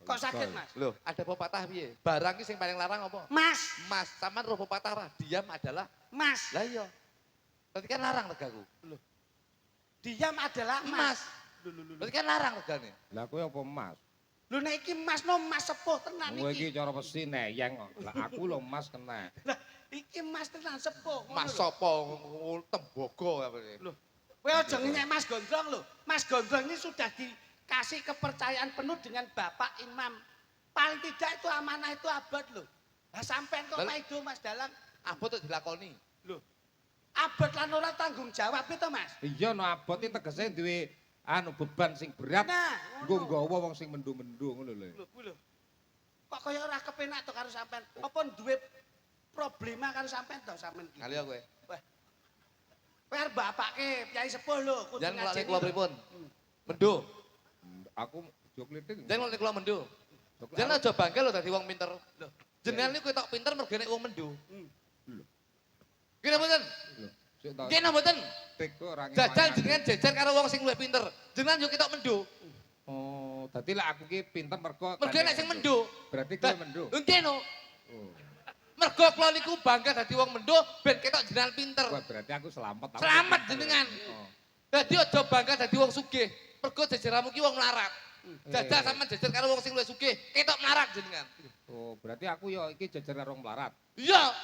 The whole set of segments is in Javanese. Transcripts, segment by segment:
Kok sakit, Mas? Loh, ada pepatah piye? Barang ki sing paling larang apa? Mas, Mas, sampean roh pepatah ra, diam adalah Mas. lah iya. Berarti kan larang regaku. Diam adalah Emas. Mas. Berarti kan larang regane. Lah kowe apa Mas? Lho nek iki Mas no Mas sepuh tenan Kowe iki iki. cara besi neyeng kok. Lah aku lho Mas kena. Lah iki Mas tenan sepuh. ngono Mas lho. sapa tembogo apa iki? Loh, kowe aja ngenyek Mas Gondrong lho. Mas Gondrong ini sudah dikasih kepercayaan penuh dengan Bapak Imam. Paling tidak itu amanah itu abad lho. Lah sampean kok Lah- maido Mas dalam Apa tuh dilakoni? lho. Abad lan ora tanggung jawab itu Mas. Iya no abot iki tegese duwe anu beban sing berat. Nah, Nggo ngono. nggawa wong sing mendu-mendu ngono lho. Lho, kuwi lho. Kok kaya ora kepenak to karo sampean? Apa duwe problema karo sampean to sampean iki? Kali kowe. Wah. Kowe arep bapake Kyai Sepuh lho, kudu Jangan ngelakoni ngajeni kula lho. pripun? Mendo. Aku jo klitik. Jangan ngelakoni kula mendo. Jangan aja bangga lho dadi wong pinter. Lho, jenengan niku ketok pinter mergane wong mendo. Kira mboten? Sik to. Kena mboten? Tik kok ora Jajal jenengan jajar karo wong sing luwih pinter. Jenengan yo ketok mendo. Oh, dadi lek aku ki pinter mergo Mergo nek sing mendo. Berarti kowe mendo. Nggih no. Oh. Mergo kula niku bangga dadi wong mendo ben ketok jenengan pinter. Wah, berarti aku selamat. Aku Selamat pinter. jenengan. Oh. Dadi aja bangga dadi wong sugih. Mergo jajaranmu ki wong melarat. Jajal sampean jajar karo wong sing luwih sugih, ketok melarat jenengan. Oh, berarti aku yo iki jajar karo melarat. Iya,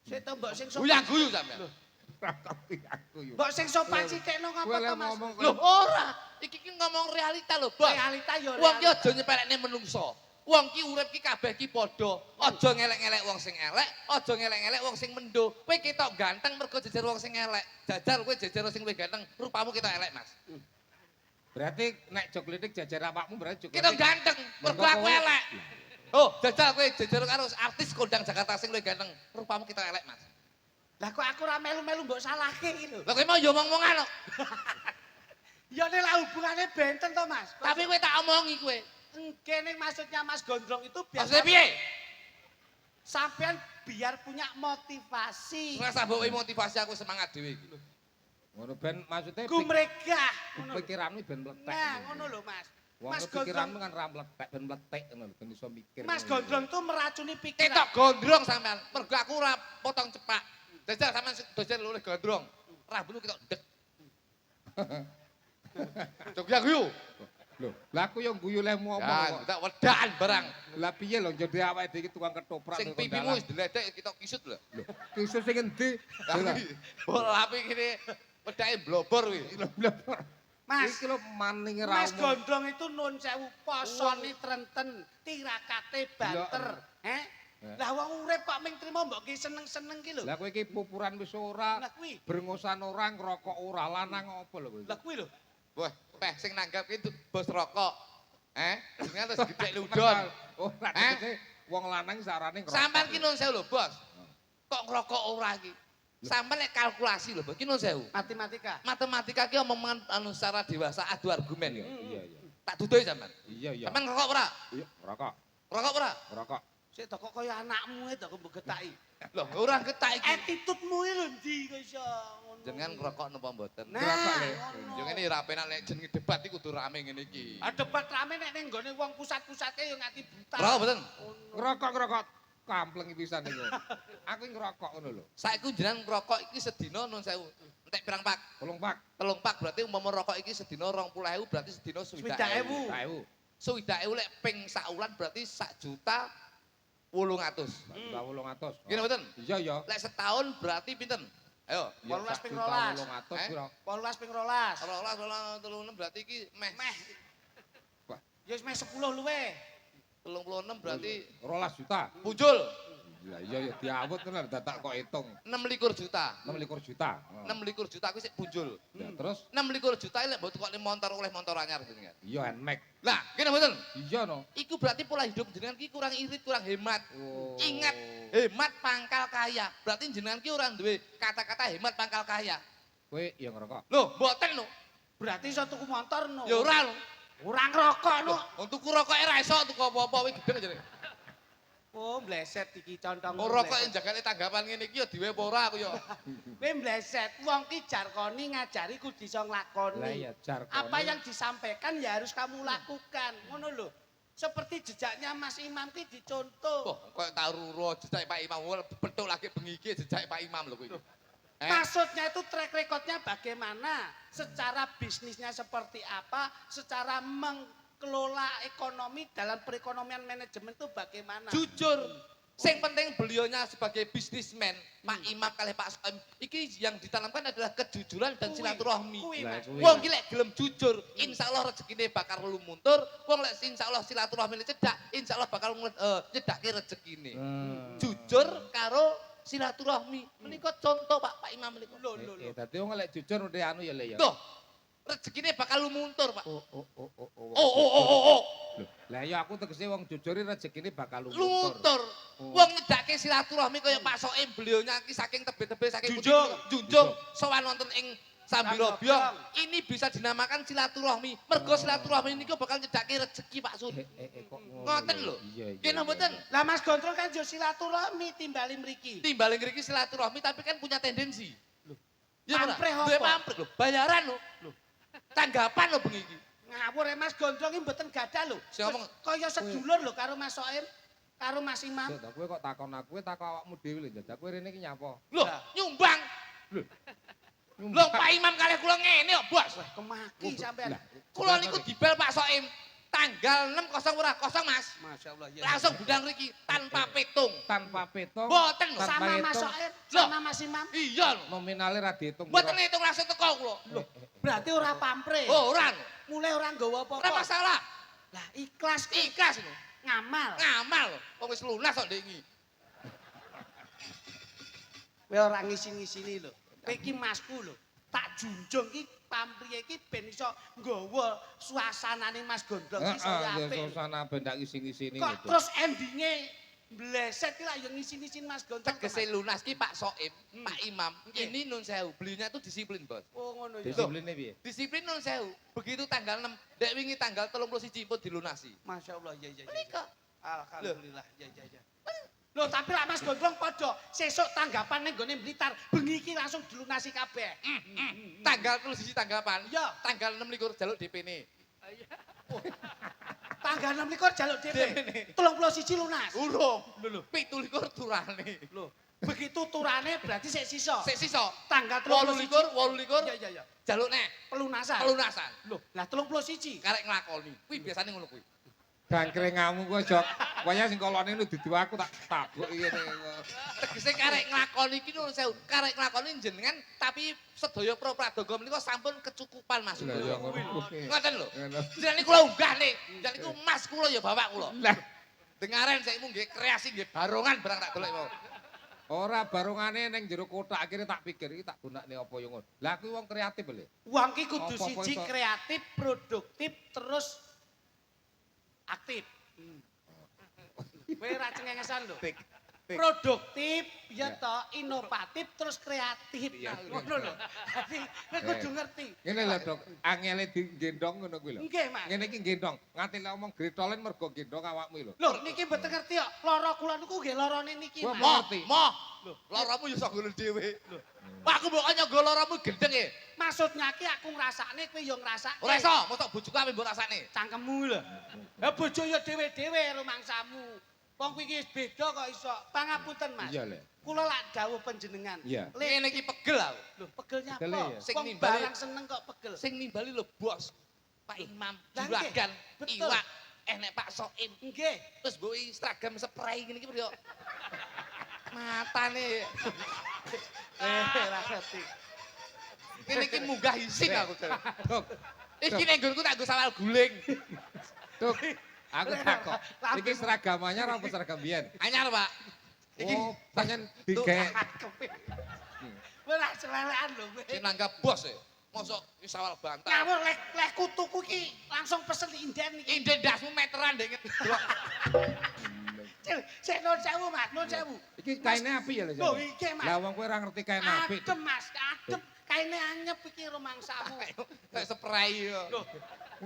Sik to mbok sing sopan. guyang guyu sampean. Tapi aku yo. Mbok sing sopan sithikno Kowe ngapa lek to Mas? ngomong Loh, ora. Iki ki ngomong realita lho, Bos. Realita yo Wong ki realita. aja nyepelekne menungso. Wong ki urip ki kabeh ki padha. Aja ngelek-ngelek wong sing elek, aja ngelek-ngelek wong sing mendo. Kowe ketok ganteng mergo jajar wong sing elek. Jajal kowe jajar wong sing luwih ganteng, rupamu ketok elek, Mas. Berarti nek jog klitik jajar awakmu berarti jog Ketok ganteng, mergo aku elek. Oh, jajal kowe jajar karo artis kondang Jakarta sing luwih ganteng, rupamu ketok elek, Mas. Lah kok aku ora melu-melu mbok salahke iki lho. Lah kowe mau yo omong-omongan kok. Ya nek lah hubungane benten to Mas. Tapi kowe tak omongi kowe. Kene maksudnya Mas Gondrong itu biar Maksudnya piye? sampean biar punya motivasi. Rasa bawa motivasi aku semangat dhewe iki. ngono ben maksudnya Gumregah. Ngono lho. pikiranmu ben meletek. Nah, ngono lho Mas. Wong Mas pikiranmu Gondrong, kan ra meletek ben meletek ngono lho ben iso mikir. Mas ngono lho. Gondrong tuh meracuni pikiran. Ketok gondrong sampean. Mergo aku ora potong cepak. Jajal sampean dosen luwih gondrong. Rambutmu ketok dek. Jogja guyu. Lho, lah aku yo guyu le ngomong Ya, kok. kita wedan barang. Lah piye lho jadi awake dhewe iki tukang ketoprak Sing kok pipimu dalan. wis diledek ketok kisut lho. Lho, kisu sing endi? Bola api kene wedake blobor kuwi. Mas, Iki lho maning ra Mas omong. Gondrong itu nun sewu posone trenten, tirakate banter. Ya. Lah wong urip kok ming trimo mbok ki seneng-seneng ki lho. Lah kowe iki pupuran wis ora, Lah kuwi. brengosan ora, ngrokok ora, lanang apa lho kowe? Lah kuwi lho. Wah, peh sing nanggap itu bos rokok. Jenengan terus gede ludon. Oh, tegese wong lanang sarane ngrokok. Sampean ki nun sewu lho, Bos. Kok ngerokok ora iki? Sampean nek kalkulasi lho, Bos. Ki nun sewu. Matematika. Matematika ki omongan anu secara dewasa adu argumen ya. Iya, iya. Tak dudohi sampean. Iya, iya. Sampean ngerokok ora? Iya, ngerokok. Rokok ora? Ngerokok. Sik to kok kaya anakmu itu kok mbok getaki. Loh, ora ketak iki. Attitude-mu iki lho ndi kok iso ngono. Jenengan ngerokok napa mboten? Nah, ngerokok, Le. ngono. Yo ngene ra penak nek jenenge debat iki kudu rame ngene iki. Ah debat rame nek ning nggone wong pusat-pusate yo nganti buta. Ngerokok mboten? Ngerokok. Kampleng pisan niku. Aku ngerokok ngono lho. Saiki jenengan ngerokok iki sedina nun sewu. Entek pirang pak? Tolong Pak. Telung pak berarti umpama rokok iki sedina 20.000 berarti sedina 20.000. 20.000. 1000. 20.000 lek ping sak wulan berarti 1.800.000. Juta 800. Gini mboten? Iya, iya. Lek setahun berarti pinten? Ayo. 18 ping 800 Eh? piro? 18 ping 12. Rolas 36 berarti iki meh. Meh. Wah. Ya wis meh 10 luwe. 36 berarti 12 juta. punjul Lah iya ya diawut tenan dadak kok hitung. 26 juta. 26 juta. 26 juta kuwi sik punjul. Ya, terus 26 juta lek mbok tukokne motor oleh motor anyar jenengan. iya Nmax. Lah, kene mboten? Iya no. Iku berarti pola hidup jenengan ki kurang irit, kurang hemat. Oh. Ingat, hemat pangkal kaya. Berarti jenengan ki ora duwe kata-kata hemat pangkal kaya. Kowe ya ngerokok. Loh, mboten lho. Berarti iso tuku motor no. Ya ora lho. Ora ngerokok no. Wong tuku rokoke ra iso tuku apa-apa kuwi gedeng jenenge. Oh, mbleset iki contong. Ora kok jagane tanggapan ngene iki ya diwe apa ora aku ya. Kowe mbleset, wong ki jarkoni ngajari kudu iso nglakoni. Lah iya jarkoni. Apa yang disampaikan ya harus kamu lakukan. Ngono lho. Seperti jejaknya Mas Imam ki dicontoh. Wah, kok tak ruro jejak Pak Imam betul lagi bengi iki jejak Pak Imam lho kuwi. Maksudnya itu track recordnya bagaimana, secara bisnisnya seperti apa, secara mengelola ekonomi dalam perekonomian manajemen itu bagaimana. Jujur, sing penting beliaunya sebagai bisnismen, Pak Imam kali Pak Soim, iki yang ditanamkan adalah kejujuran dan silaturahmi. Lah, kuwi. Wong ki lek gelem jujur, insyaallah rezekine bakal lumuntur. Wong lek insyaallah silaturahmi cedak, insyaallah bakal nyedake rezekine. Jujur karo silaturahmi. Menika contoh Pak Imam menika. Lho. Dadi wong lek jujur udah anu ya le ya. Loh, rezekine bakal lumuntur, Pak. Oh. Oh. Loh, lah ya aku tegese wong jujur rezekine bakal Luntur. Oh. Wong nyedake silaturahmi kaya Pak Soim beliaunya iki saking tebe-tebe saking Junjung. junjung sowan wonten ing Sambirobyong. Ini bisa dinamakan silaturahmi. Mergo silaturahmi niku bakal nyedake rezeki Pak Sun. Kok Ngoten lho. Iya. Kena mboten? Lah Mas Gondrong kan yo silaturahmi timbali mriki. Timbaling ngriki silaturahmi tapi kan punya tendensi. Ya ora? Pamrih apa? Duwe pamrih lho, bayaran lho. Tanggapan lho bengi iki. Ngawur Mas Gondrong iki mboten gadah lho. Sing ngomong- Kaya sedulur lho karo Mas Soim, karo Mas Imam. Yo, kowe kok takon aku, kowe takon awakmu dhewe lho, Jajak. Kowe rene iki nyapa? Lho, Lah. nyumbang. Lho Pak Imam kalih kula ngene kok, Bos. Kemaki sampean. Kula niku dibel Pak Soim tanggal 6 ora kosong Mas. Masyaallah ya. Langsung budang riki tanpa petung. Tanpa petung. Mboten lho. Tanpa Sama Mas hitung. Soim, Loh. sama Mas Imam. Iya lho. Nominale ra diitung. Mboten hitung langsung teko kula. Berarti ora pamrih. Oh, ora lho. Mulai ora nggawa Ora apa-apa. masalah. Lah ikhlas ki Ikhlas lho. ngamal. Ngamal lho. Wong wis lunas kok ndek iki. Kowe ora ngisi-ngisini lho. Kowe iki masku lho. Tak junjung ki pamrih iki ben iso nggawa suasanane Mas Gondrong iki iso Heeh, apik. ya suasana bendak isi-ngisini Kok gitu. terus endinge bleset ki lah yo ngisi-ngisin Mas Gondrong. Tegese lunas ki Pak Soim, Pak Imam. Nggih. Ini nun sewu. Belinya tuh disiplin, Bos. Oh ngono ya. Disipline piye? Disiplin nun sewu. Begitu tanggal 6, dek wingi tanggal 31 pun dilunasi. Masyaallah ya ya. Menika. Alhamdulillah ya ya. Loh tapi lah Mas Gondrong padha sesuk tanggapan ning gone Blitar bengi iki langsung dilunasi kabeh. Tanggal 31 tanggapan. Iya. Tanggal 6 likur jaluk DP-ne. Tanggal 6 likur jaluk DP. DP-ne. 31 lunas. Urung. Lho, 17 likur turane. Loh, begitu turane berarti sik sisa. Sik sisa. Tanggal 8 likur, 31 8 likur. Iya iya iya. Jaluk nek Pelunasan. pelunasan. Loh, lah 31. Karek nglakoni. Kuwi biasane ngono kuwi. Gangkrengamu kok, Jok. Pokoknya sing kolone nu dudu aku tak tabuk iki ngene. Tegese karek nglakoni iki nun sewu. Karek nglakoni jenengan tapi sedaya pro pradoga menika sampun kecukupan Mas. Lah ya ngono. Ngoten lho. Ngono. Jenengan kula unggah nih. Jenengan niku Mas kula ya bapak kula. Lah, Dengaren saiki nggih kreasi nggih barongan barang tak golek mau. ora barungane ning jero kotak akhirnya tak pikir iki tak gunakne apa yo ngono. Lah kuwi wong kreatif lho. Wong ki kudu Apa-apa siji iso. kreatif, produktif, terus aktif. Kowe ra cengengesan lho. Produktif, ya toh, inovatif, terus kreatif. Nah, ngono lho. Dadi kowe kudu ngerti. Ngene lho, Dok. Angele digendong ngono kuwi lho. Nggih, Mas. Ngene iki gendong. Nganti lek ngomong gretolen mergo gendong awakmu lho. Lho, niki mboten ngerti kok. Lara kula niku nggih larane niki, Wah, Mas. Moh, ngerti. moh. Laramu ya iso golek dhewe. Pak aku mbok nyogo laramu gendeng e. Maksudnya ki aku ngrasakne kowe ya ngrasakne. Ora iso, mosok bojoku ape mbok rasane. Cangkemmu lho. Ha bojo ya dhewe-dhewe rumangsamu. Wong kuwi iki wis beda kok iso. Pangapunten, Mas. Iya, Le. Kula lak dawuh panjenengan. Iya. Ngene iki pegel aku. Lho, pegelnya Pegele apa? ya? Sing Wong nimbali- barang seneng kok pegel. Sing nimbali lho bos. Pak Imam, Lah, juragan, nggih, betul. iwak, enek Pak Soim. Nggih. Terus mbok Instagram spray ngene iki yo. Matane. Ora ngerti. Ngene iki munggah isin aku. Dok, Iki nek nggonku tak nggo sawal guling. Dok. Aku takok. Iki seragamannya ora apa seragam biyen? Anyar, Pak. Iki Oh, pancen digawe. Ora celelekan lho kowe. sing nanggap bos e. Mosok wis sawal bantal. Ngawur lek kutuku iki langsung pesen inden iki. Inde ndasmu meteran ndek. Sik nun sewu, Mas, nun sewu. Iki kaine apik ya lho. Lho, iki, Mas. Lah wong kowe ora ngerti kain apik. Adem, Mas, adem. Kaine anyep iki rumangsamu. Kayak spray yo. Lho,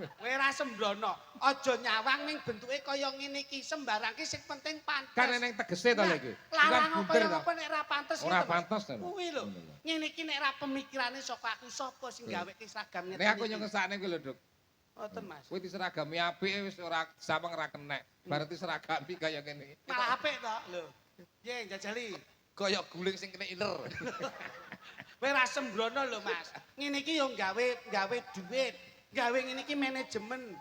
Kowe ra sembrono. Aja nyawang ning bentuke kaya ngene iki, sembarang ki sing penting pantes. Kan eneng tegese to lho iki. Larang bunder kaya to. apa nek ra pantes Ora gitu, Mas. pantes to. Kuwi lho. Ngene iki nek ra pemikirane saka aku sapa sing gawe ki seragam ngene. Nek aku nyengesane kuwi lho, Duk. Ngoten, Mas. Kowe diseragami apik wis ora sameng ra kenek. Berarti seragami kaya ngene. Malah apik to, lho. Piye jajali? Kaya guling sing kena iler. Kowe ra sembrono lho, Mas. Ngene iki yo gawe duit. Gawe ngene iki manajemen,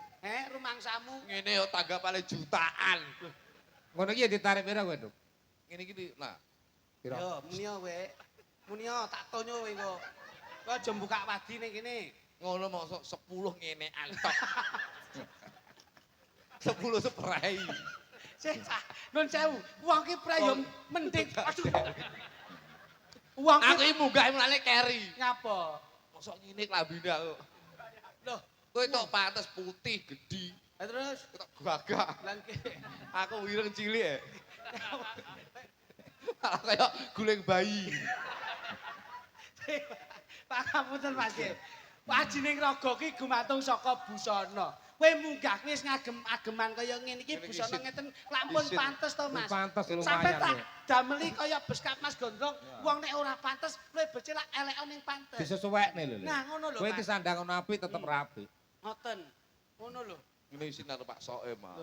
rumangsamu. Ngene yo tanggapane jutaan. Ngono iki ya ditarik pira kowe, Duk? Ngene iki nah. Pira? Yo, muni yo kowe. Muni yo tak tonyo kowe engko. Kowe aja buka wadi ning kene. Ngono mosok 10 ngenean tok. 10 spray. Sik, nun sewu. Wong ki prayo mending. Aduh. Wong Aku ki iki munggah mulane keri. ngapa? Mosok ngene klambine aku. Loh, Kowe tok pantes putih, gedhi. lah terus Tok gagah. lan ki. Aku wireng cilik ya. Malah kaya guling bayi. Pangapunten Mas. Wajining raga ki gumantung saka busana. Kowe munggah wis ngagem-ageman kaya ngene iki Ngene iki busana isin. ngeten lampun Isin. pantes to Mas. Pantes Sampai lumayan tak ya. dameli kaya beskap Mas Gondrong, wong nek ora pantes luwih becik lak elek ning pantes. Disesuwekne lho. Nah, ngono lho, Kowe iki Mas. sandang ngono apik tetep rapi. Ngoten. Ngono lho. Ngene isin karo Pak Soe mau.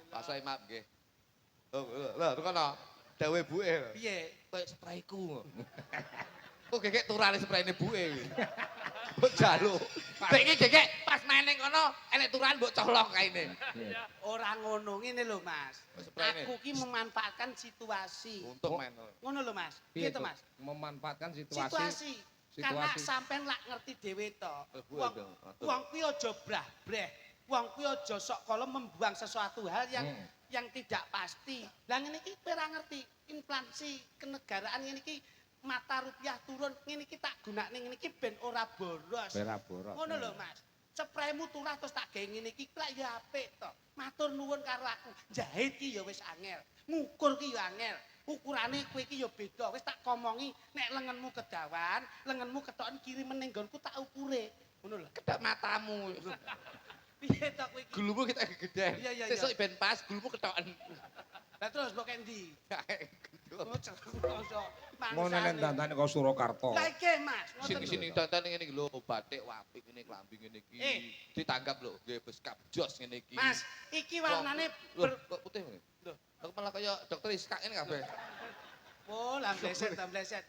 Pak Soe maaf nggih. Lho, kono. Dawe buke. Piye? Kayak sprayku. Kok gegek turane sprayne buke. Mbok jaluk. Saiki gegek pas main ning kono enek turan mbok colok kaine. Ora ngono, ngene lho Mas. Sprayne. Aku ki memanfaatkan situasi. Untuk main. Ngono lho Mas. Piye Gitu to, Mas. memanfaatkan situasi. Situasi. Karena Situasi. sampean lak ngerti dhewe to. Bu, Wong aduh, aduh. wong kuwi aja brah-breh. Wong kuwi aja sok kala membuang sesuatu hal yang tidak pasti. Lah ngene iki kowe ora ngerti inflasi kenegaraan ngene iki mata rupiah turun ngene iki tak gunakne ngene iki ben ora boros. Bera boros. Ngono lho Mas. Spraymu turah terus tak gawe ngene iki lak ya apik to. Matur nuwun karo aku. Jahit ki ya wis angel. Ngukur ki ya angel. Ukurane kowe iki ya beda. Wis tak komongi nek lengenmu kedawan, lengenmu ketoken kiri meneng nggonku tak ukure. Ngono lho. Kedak matamu. Piye to kowe iki? Gulumu kita gede. Iya, iya, Sesuk iya. ben pas gulumu ketoken. Lah terus mbok endi? Oh, Ngono nek dandane kok Surakarta. Lah iki Mas, ngoten Sini lho. dandan ngene iki lho, batik apik ngene klambi ngene iki. Ditanggap lho, nggih beskap jos ngene iki. Mas, iki warnane Loh, kok putih ngene? Loh, kok malah kaya dokter Iskak ngene kabeh. Oh, lah bleset, bleset.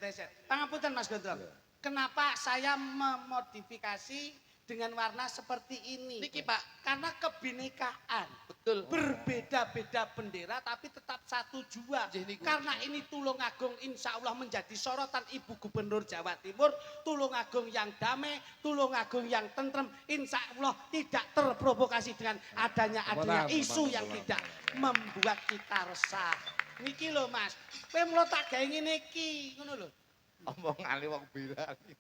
Pangapunten Mas Gondrong. Kenapa saya memodifikasi dengan warna seperti ini? Niki, Pak. Karena kebinekaan. Betul. Berbeda-beda bendera tapi tetap satu jua. Nggih, niku. Karena ini Tulungagung insya Allah menjadi sorotan Ibu Gubernur Jawa Timur. Tulungagung yang damai, Tulungagung yang tentrem. Insya Allah tidak terprovokasi dengan adanya isu yang tidak membuat kita resah. Niki lho Mas, kowe mulo tak gawe ngene iki, ngono lho. Omongane wong bilani.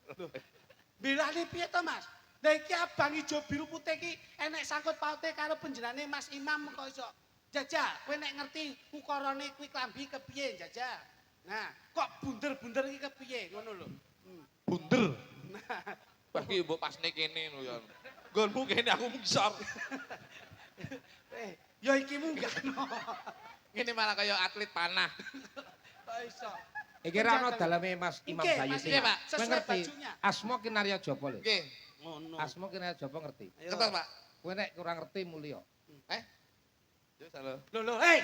Bilane piye to Mas? Lah iki abang ijo biru putih iki enek sangkut paute karo penjenane Mas Imam kok iso. Jajal, kowe nek ngerti ukurane kuwi klambi kepiye jajal. Nah, kok bunder-bunder iki kepiye ngono lho. Bunder. Nah, Wah iki mbok pasne kene lho ya. Nggonmu kene aku ngisor. ya iki munggahno. Ngene malah kaya atlet panah. Kok iso? Iki ra ono daleme Mas Imam Nggih, Mas Sayuti. Iya, Pak. Kowe Sesuai ngerti bajunya. Asma Kinarya Japa lho. Nggih. Ngono. Asma Kinarya Japa ngerti. Ayo. Kertas, Pak. Kowe nek kurang ngerti mulya. Yo salah. Lho, hei.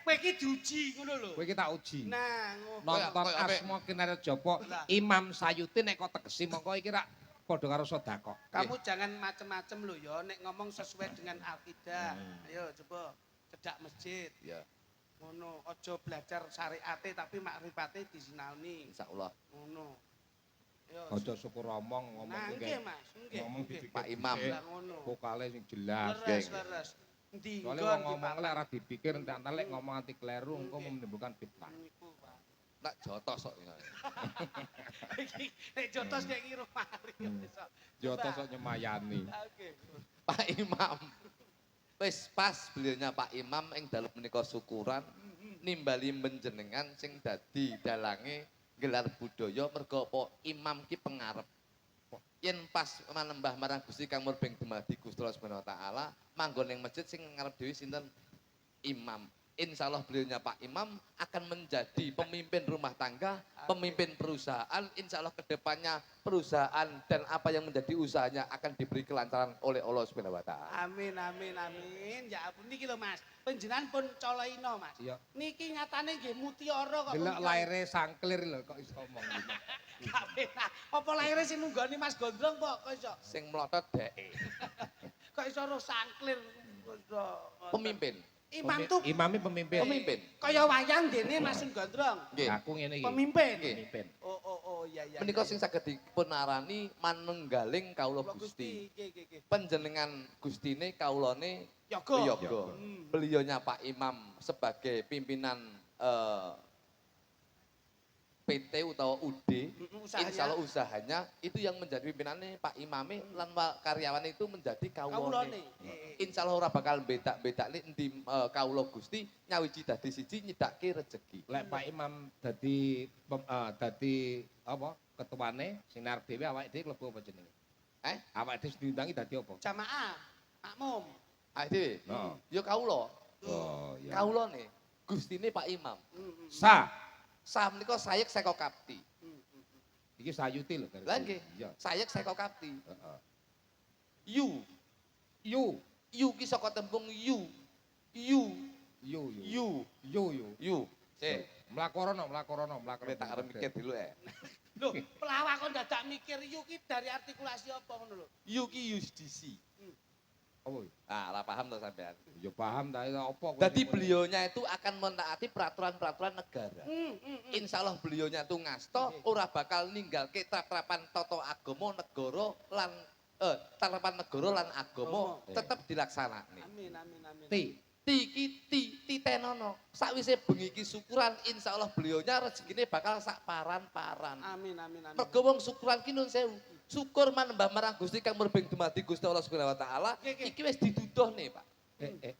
Kowe iki diuji ngono lho. Kowe iki tak uji. Nah, ngono. Nonton Koyo apik. Asma Kinarya Japa Lah. Imam Sayuti nek kok tegesi mongko iki rak padha karo sedekah. Kamu jangan macem-macem lho ya, nek ngomong sesuai dengan akidah. Ayo coba cedak masjid. Ya, Ngono, aja belajar syariate tapi makrifate disinaoni. insyaallah. Ngono. Ayo. Aja syukur omong ngomong Nah, iki. nggih Mas, nggih. Ngomong nggih. dipikir Pak Imam. Lah ngono. vokale sing jelas. Leres, nggih. leres. Ndi Soale nggon wong ngomong lek ora dipikir entek lek ngomong anti kleru engko menimbulkan fitnah. niku, Pak. Nak jotos kok. Iki nek jotos nek ngira mari iso. Jotos kok nyemayani. Oke. Pak Imam. Wis pas beliaunya Pak Imam ing dalem menika syukuran nimbali menjenengan sing dadi dalange gelar budaya mergo apa Imam ki pengarep. yen pas manembah marang Gusti Kang Murbeng dumadi Gusti Allah Subhanahu wa taala manggon ning masjid sing ngarep dhewe sinten imam. Insya Allah beliaunya Pak Imam akan menjadi pemimpin rumah tangga, pemimpin perusahaan. Insya Allah kedepannya perusahaan dan apa yang menjadi usahanya akan diberi kelancaran oleh Allah Subhanahu wa taala. Amin amin amin. Ya ampun niki lho Mas. Panjenengan pun coloino Mas. Iya. Niki nyatane nggih mutiara kok. Delok laire sangklir lho kok iso ngomong gitu. Gak penak. Apa laire sing nunggoni Mas Gondrong kok iso? Sing melotot dheke. Kok iso ro sangklir. Pemimpin. Imam tuh Imami pemimpin. Pemimpin. kaya wayang dene Mas Gondrong. Nggih. Aku ngene iki. Pemimpin. Nggih. Pemimpin. Oh iya iya. Menika sing saged dipunarani manunggaling kawula Gusti. Nggih nggih nggih. Panjenengan Gustine kawulane Yoga. Yoga. Beliaunya Pak Imam sebagai pimpinan PT atau UD, usahanya. insya Allah usahanya itu yang menjadi pimpinannya Pak Imame lan karyawan itu menjadi Kawulane. kawulane. Insya Allah ora bakal bedak-bedak nih di kawula Gusti nyawiji dadi siji nyedake rezeki. Lek Pak Imam dadi apa ketuane sinar dhewe awake dhewe klebu apa jenenge? Awake dhewe diundangi dadi apa? Jamaah. Makmum. Ae dhewe. Heeh. Ya kawula. Oh iya. Kawulane Gustine Pak Imam. Sa. Sam menika sayek saka kapti. Iki sayuti lho. Lah nggih. Iya. Sayek saka kapti. Heeh. Yu. Yu. Yu ki saka tembung yu. Yu. Yu. Yu. Yu. Yu. Yu. Sik. Mlakorono. Kowe tak arep mikir dulu Loh, pelawak kok dadak mikir yu ki dari artikulasi apa ngono lho. Yu ki yusdisi. Apa? Ah, lah paham to sampean. Ya paham ta apa kok. Jadi beliaunya itu akan mentaati peraturan-peraturan negara. Insya Allah beliaunya itu ngasto, ora bakal ninggal ke tatapan toto agama negara lan tatapan negara lan agama tetap dilaksanakan. Amin amin amin. Ti tenono. Sakwise bengi iki syukuran insya Allah beliaunya rezekine bakal sak paran-paran. Amin amin amin. Mergo wong syukuran ki nun sewu. Syukur manembah marang Gusti Kang Murbeng dumadi Gusti Allah Subhanahu wa taala. Iki wis diduduhne, Pak.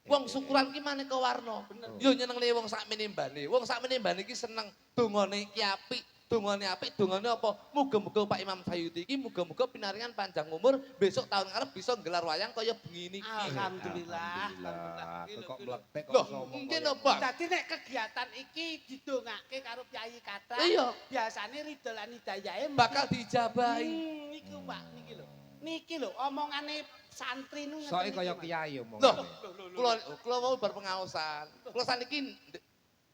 Wong syukuran ki maneka warna. Yo nyenengne wong sakmene mbane. Wong sakmene mbane iki seneng dongane iki apik. Dongane apik, dongane apa? Muga-muga Pak Imam Sayuti iki muga-muga pinaringan panjang umur, besok tahun ngarep bisa nggelar wayang kaya bengi niki. Alhamdulillah. Kok meletek kok Loh, iso ngomong. mungkin apa? Dadi nek kegiatan iki didongake karo Kyai Katra. Iya. Biasane ridho lan hidayahe Bakal dijabahi. Niku Pak, niki lho. Niki lho omongane santri nu Soke kaya kiai omong. Loh, kula mau berpengaosan. Kula saniki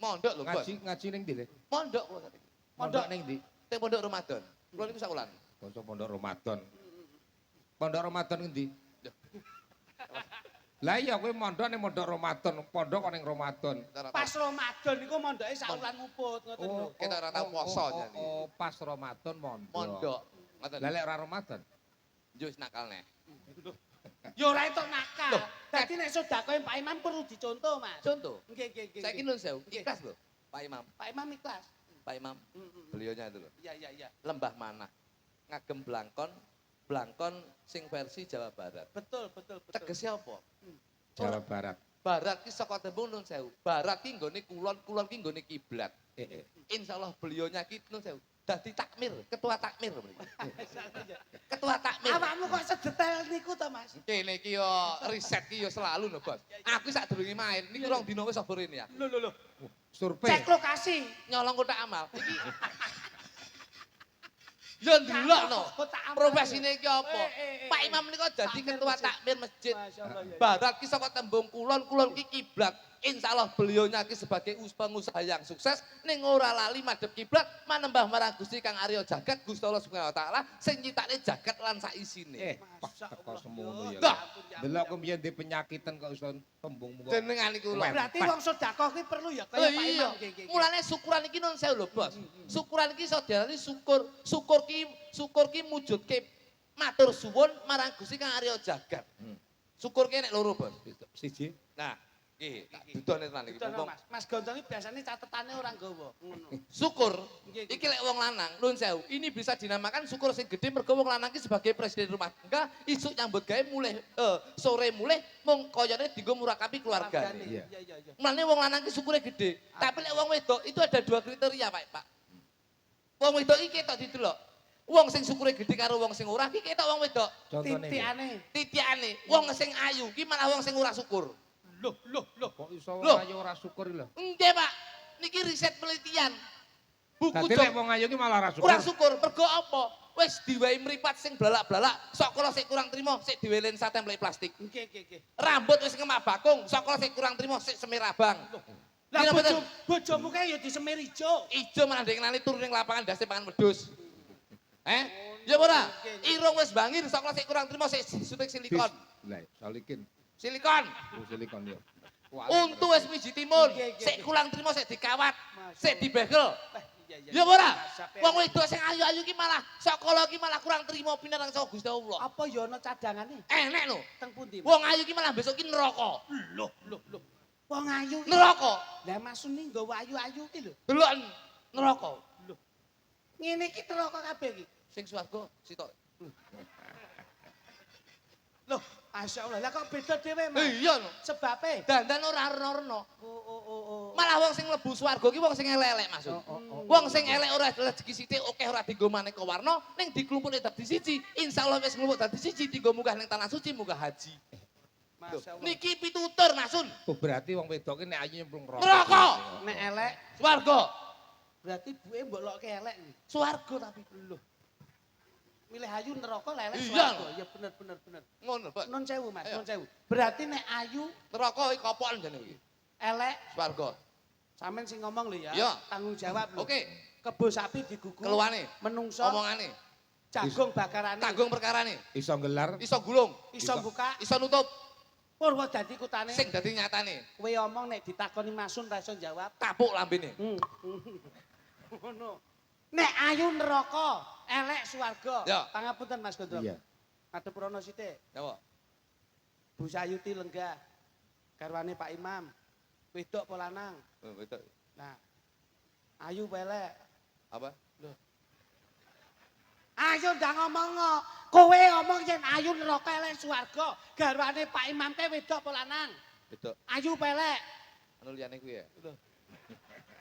mondok lho, Bos. Ngaji ning ndi le? Mondok kula saniki. Mondok ning ndi? Teng pondok Ramadan. Kula niku sakulan. Basa Pondok Ramadan. Pondok Ramadan ngendi? Lah iya kowe mondok ning Pondok Ramadan, pondok kok ning Ramadan. pas Ramadan niku mondoke saulan nguput ngoten lho. Kita ora tau poso jadi. Oh, pas Ramadan mondok. Mondok. Ngoten. Lah lek ora Ramadan. Yo wis nakal neh. Ya ora entuk nakal. Dadi nek sedekah Pak Imam perlu dicontoh, Mas. Contoh, Nggih nggih nggih. saiki nun sewu, ikhlas lho, Pak Imam. Pak Imam ikhlas. Pak Imam, beliaunya itu loh. Iya iya iya. Lembah Manah, ngagem Blangkon sing versi Jawa Barat. Betul betul betul. Tegesnya apa? Jawa Barat. Barat ki saka tembung nun sewu. Barat ki nggone kulon ki nggone kiblat. Insyaallah beliaunya ki nun sewu. Dadi takmir, ketua takmir. Ketua takmir. Awakmu kok sedetail niku to, Mas? Kene iki yo riset ki yo selalu lho, Bos. Aku sak durunge main, niki rong dina wis obor ini ya. Lho. Survei. Cek lokasi. Nyolong kotak amal. Iki yo ndelokno. Profesine iki apa? Pak Imam niku dadi ketua takmir masjid. Masyaallah ya. Barat ki saka tembung kulon ki kiblat. Insyaallah beliaunya ki sebagai pengusaha yang sukses ning ora lali madhep kiblat manembah marang Gusti Kang Arya Jagat Gusti Allah Subhanahu wa taala sing nyitane jagat lan sak isine. Teko semono ya. Lah, Delok kok biyen di penyakitan kok iso tembung kok. jenengan iku lho. Berarti wong sedekah ki perlu ya Oh kaya Pak iya, Imam nggih. mulane syukuran iki nun sewu lho, Bos. Syukuran iki iso diarani syukur. Syukur ki mujudke matur suwun marang Gusti Kang Arya Jagat. Syukur ki nek loro, Bos. Siji. Nah, iki tak dudone tenan iki. Betul, Mumpung Mas. Mas Gontong iki biasane catetane orang gawa. Ngono. syukur Nggih, iki lek wong lanang nun sewu. Ini bisa dinamakan syukur sing gede mergo wong lanang ki sebagai presiden rumah tangga isuk nyambut gawe mulih sore mulih mung koyone dienggo murakabi keluargane. Iya iya iya. Mulane wong lanang ki syukure gede. Tapi lek wong wedok itu ada dua kriteria, Pak. Wong wedok iki ketok didelok. Wong sing syukure gedhe karo wong sing ora ki ketok wong wedok. Contone. Titikane. Titiane, wong sing ayu ki malah wong sing ora syukur. Loh. Kok iso Loh. wong ayu ora syukur lho. Nggih, Pak. Niki riset penelitian. Buku Dadi nek wong ayu ki malah ora syukur. kurang syukur, mergo apa? Wis diwehi mripat sing blalak-blalak, sokolo sik kurang trimo, sik diwehi lensa template plastik. Nggih. Rambut wis ngemak bakung, sokolo sik kurang trimo, sik semir abang. Lah Iya, bener. bojomu kae ya disemir ijo. Ijo malah ndek ngenani turu ning lapangan dasi pangan wedhus. Ya ora? Irung wis bangir, sokolo sik kurang trimo, sik suntik silikon. Lah, salikin. Silikon. Silikon yo. Untu wis miji timun, Nggih. sik kurang trimo, sik dikawat, Masya sik dibegel. Iya. Ya ora? Sampai- Wong wedok sing ayu-ayu ki malah sokolo ki malah kurang trimo pinarang saka Gusti Allah. Apa ya ana cadangane? Enek lho. Teng pundi? Wong ayu ki malah besok ki neraka. Loh. Wong ayu. Neraka. Lah masune nggawa ayu-ayu ki lho. Deloken neraka. Ngene iki neraka kabeh iki. Sing swarga sitok. Loh, masyaallah. Lah kok beda dhewe, Mas? Iya lho. Sebabe. Dandan ora rena. Oh. Malah wong sing mlebu swarga ki wong sing elek-elek Mas. Oh. Wong sing elek ora rezeki sithik akeh ora dienggo maneka warna ning diklumpukne dadi siji. Insyaallah wis nglumpuk dadi siji dienggo munggah ning tanah suci munggah haji. Masyaallah. Niki pitutur Masun. Oh, berarti wong wedok ki nek ayu nyemplung neraka. Neraka. Nek elek Swarga. berarti buke mbok lokke elek nih. Swarga tapi Loh. Milih ayu neraka lelek Iya. swarga. Ya bener. ngono, Pak. Nun sewu, Mas, Ayo. nun sewu. Berarti nek ayu Neraka iki kopokan jane iki. elek Swarga. sampean sing ngomong lho ya. Iya. Tanggung jawab lho. Oke, Kebo sapi digugu. keluwane, Menungso omongane, jagung bakarane. tanggung perkarane, Iso nggelar. iso gulung, Iso buka. iso nutup, Purwa dadi kutane. sing dadi nyatane, Kowe omong nek ditakoni Masun ra iso jawab. kapuk lambene. Ngono. Nek ayu neraka, elek swarga. Ya. Pangapunten Mas Gondrong. Iya. Madhep rono sithik. Napa? Bu Sayuti lenggah. Garwane Pak Imam. Wedok apa lanang? Oh, betul. Nah. Ayu apa elek? Apa? Ayo ndang ngomong. Kowe ngomong yen ayu neraka elek swarga. Garwane Pak Imam te wedok apa lanang? Betul. Ayu apa elek? Anu liyane kuwi ya.